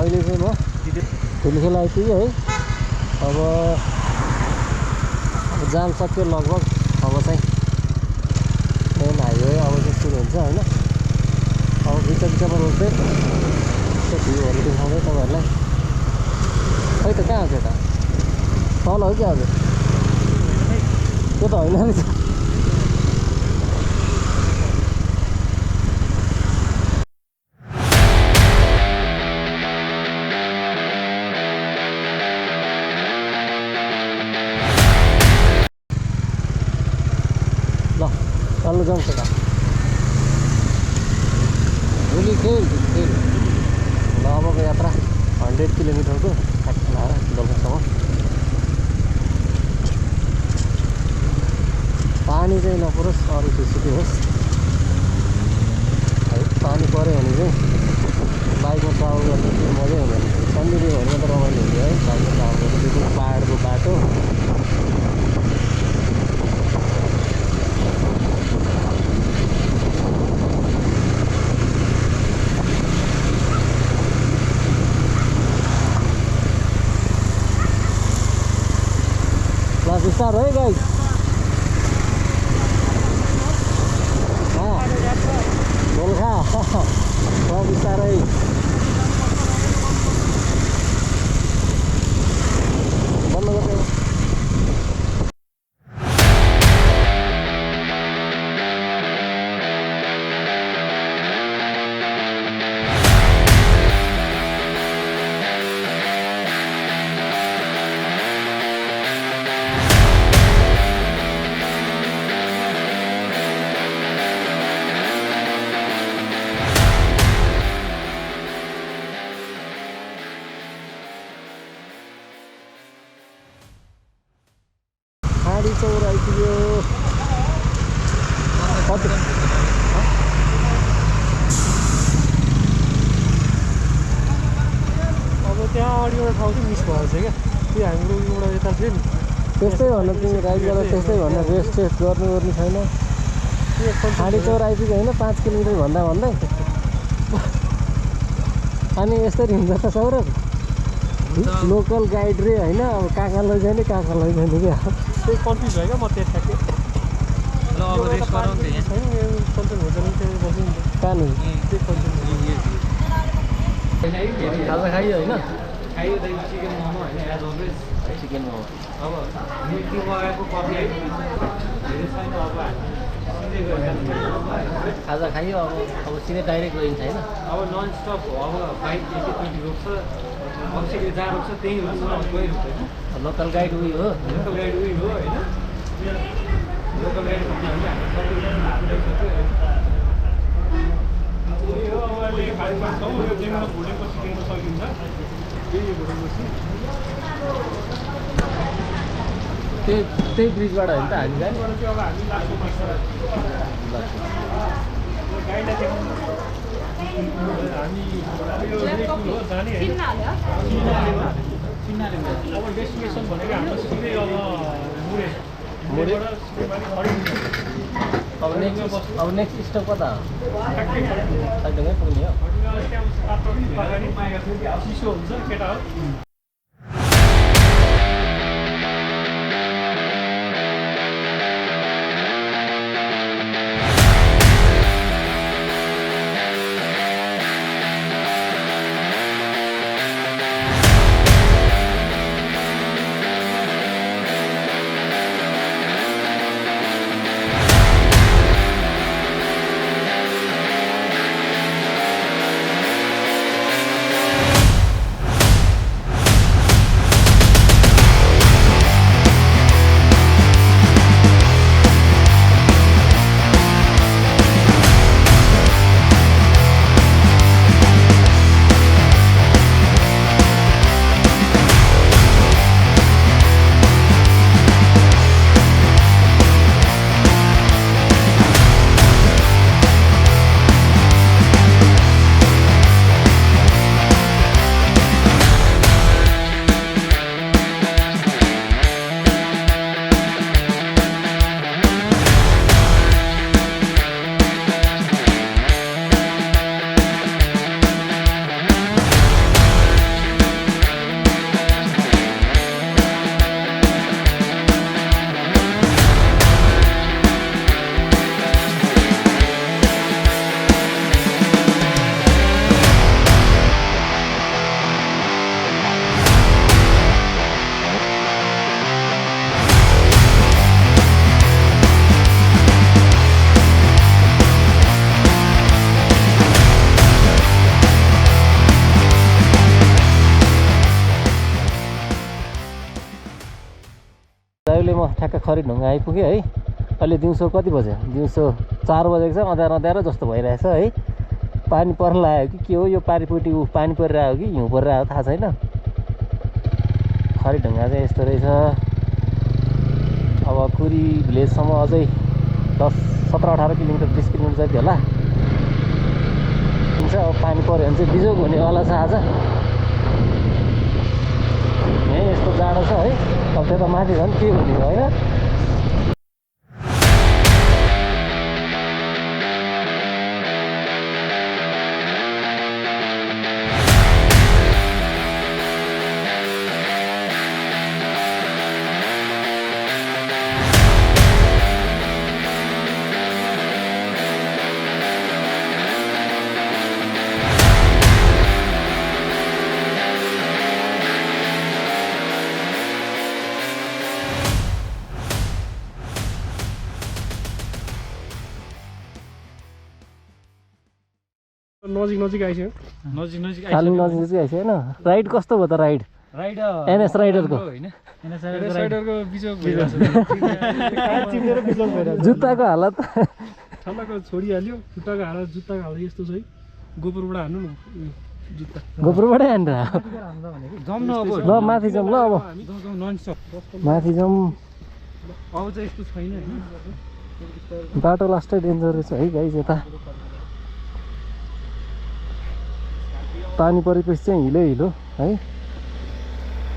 अहिले चाहिँ म धुलिखेल आइपुगेँ है। अब जाम सक्यो लगभग। अब चाहिँ मेन हाइवे अब चाहिँ सुरु हुन्छ होइन। अब बिचमा रोक्दै त्यो भ्यूहरू देखाउँदै तपाईँहरूलाई। खै त कहाँ हो त्यो त? तल हो कि अब त्यो त होइन रहेछ। चल्नु जाउँ त धुलिखेल। ल अबको यात्रा 100 किलोमिटरको काठमाडौँ आएर दोलखासम्म। पानी चाहिँ नपरोस्, अरू सुसुकी होस् है। पानी पऱ्यो भने चाहिँ बाइकमा ट्राभल गर्नु चाहिँ मजै हुँदैन। सन्डीहरूमा त रमाइलो हुन्छ है बाइकमा ट्राभल गर्नु। त्यो पाहाडको बाटो विस्तार है गाइस। दोलखा बिस्तारै बन्द गर्दै। चौर आइपुग्यो। अब त्यहाँ अगाडि एउटा ठाउँ चाहिँ मिस भएछ क्या। त्यो हाम्रो एउटा यता थियो नि। त्यस्तै भन्न तिमी राइड गरेर त्यस्तै भन्न रेस्ट गर्नु छैन। खाडी चौर आइपुग्यो होइन 5 किलोमिटर भन्दा भन्दै। अनि यसरी हुन्छ त सौरभ। लोकल गाइड रे होइन। अब कहाँ लैजाने कहाँ लैजाने क्या। त्यही कन्फ्युज भयो क्या म त्यहाँ ठ्याक्कै। ल अब रेस्ट गरौँ नि त। छैन यो कन्टेन्ट हुँदैन त्यही बस्नु नि त। कहाँ नि त्यही कन्टेन्ट खाजा खायो होइन। खायो त चिकन मोमो होइन एज अलवेज चिकन मोमो। अब त्यो मगाएको कफी आइपुग्छ धेरै छैन। अब खाजा खायो। अब सिधै डाइरेक्ट गइन्छ होइन। अब नन स्टप हो। अब बाइक यति रोक्छ अवश्य जहाँ रोक्छ त्यही रोक्छ। गइ रोक्दैन। लोकल गाइड उयो हो। लोकल गाइड उयो हो होइन। लोकल गाइड भन्यो भने त्यही ब्रिजबाट होइन त हामी जाने। अब डेस्टिनेसन भनेको हाम्रो सिधै अब अब नेक्स्ट स्टप कता हो? साइडमै पुग्ने हो। चिसो हुन्छ केटा हो। अहिले म ठ्याक्क खरिढुङ्गा आइपुगेँ है। अहिले दिउँसो कति बज्यो? दिउँसो 4 बजेको छ। अँध्यारो जस्तो भइरहेछ है। पानी पर्न लाग्यो कि के हो यो पारिपट्टि पानी परिरहेको कि हिउँ परिरहेको थाहा छैन। खरिढुङ्गा चाहिँ यस्तो रहेछ। अब कुरी भिलेजसम्म अझै 10-17-18 किलोमिटर 20 किलोमिटर जति होला हुन्छ। अब पानी पऱ्यो भने चाहिँ बिजोग हुनेवाला छ आज। यहीँ यस्तो जाडो छ है। अब त्यता माथि झन् के हुने हो होइन। नजिक आइसक्यो। नजिक कालिङ नजिक आइसक्यो होइन। राइड कस्तो भयो त? राइड एनएस राइडरको बिजोग भइरहेछ। जुत्ताको हालत ठल्लाको छोडिहाल्यो। खुट्टाको हालत जुत्ताको हालत यस्तो छ है। गोपुरबाट हान्नु न जुत्ता। गोपुरबाटै हान्नु जाउँ न अब। ल माथि जाउँ ल। अब माथि जाउँ। अब चाहिँ यस्तो छैन हैन। बाटो लास्टै डेन्जर रहेछ है गाइस। यता पानी परेपछि चाहिँ हिलो है।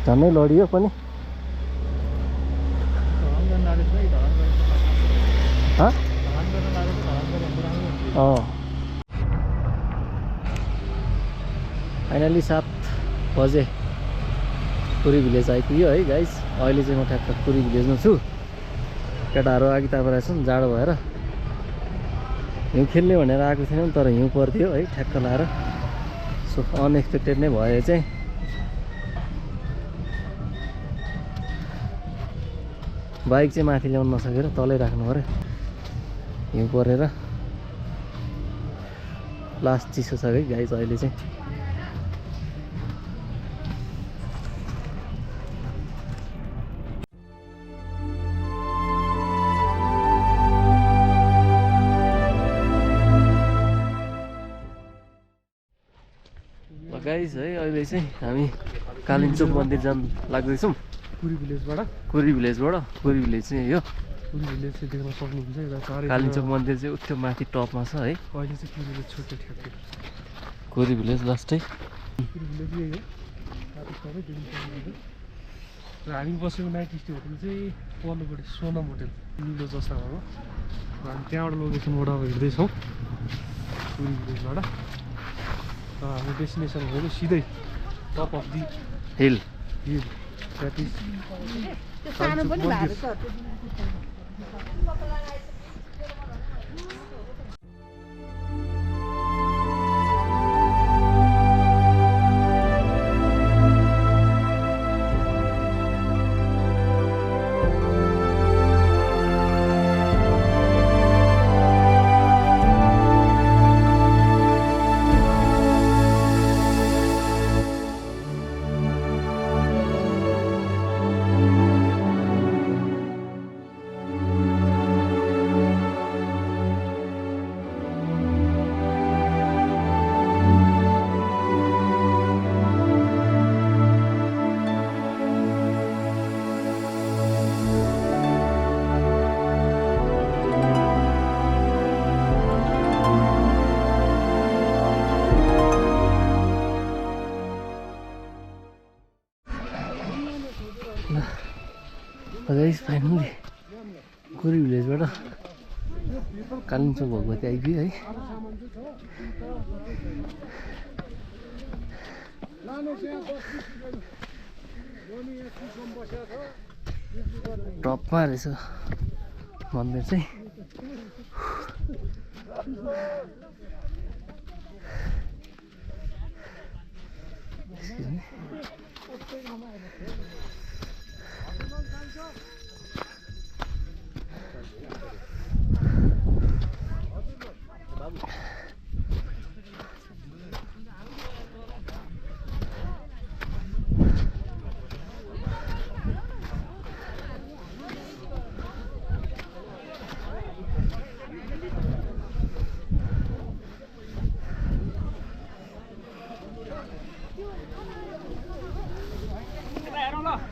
झन्नै लडियो पनि। फाइनली 7 बजे कुरी भिलेज आइपुग्यो है गाइस। अहिले चाहिँ म ठ्याक्क कुरी भिलेजमा छु। केटाहरू अघि तापरहेको छन् जाडो भएर। हिउँ खेल्ने भनेर आएको थिएन तर हिउँ पर्थ्यो है ठ्याक्क लाएर। सो अनएक्सपेक्टेड नै भयो चाहिँ। बाइक चाहिँ माथि ल्याउन नसकेर तलै राख्नु पऱ्यो हिउँ परेर। लास्ट चिसो छ है गाइस अहिले चाहिँ। गाइस है अहिले चाहिँ हामी कालिन्चोक मन्दिर जान लाग्दैछौँ। कुरी भिलेजबाट। कुरी भिलेज चाहिँ यो कुरी भिलेज चाहिँ देख्न सक्नुहुन्छ। यता कालिन्चोक मन्दिर चाहिँ उत्यो माथि टपमा छ है। अहिले चाहिँ कुरी भिलेज छुट्टै ठ्याक्कै। कुरी भिलेज लास्टै। कुरी भिलेज यही हो। सबै देख्न सक्नुहुन्छ। र हामी बसेको नाइट स्टे होटल चाहिँ पल्लोपट्टि सोनम होटल निलो जस्तामा हो। र हामी त्यहाँबाट लोकेसनबाट अब हिँड्दैछौँ कुरी भिलेजबाट। हाम्रो डेस्टिनेसन हो सिधै top of the hill. That is guys finally कुरी भिलेजबाट कालिम्चोक भगवती आइपुग्यो है। टपमा रहेछ मन्दिर चाहिँ। ल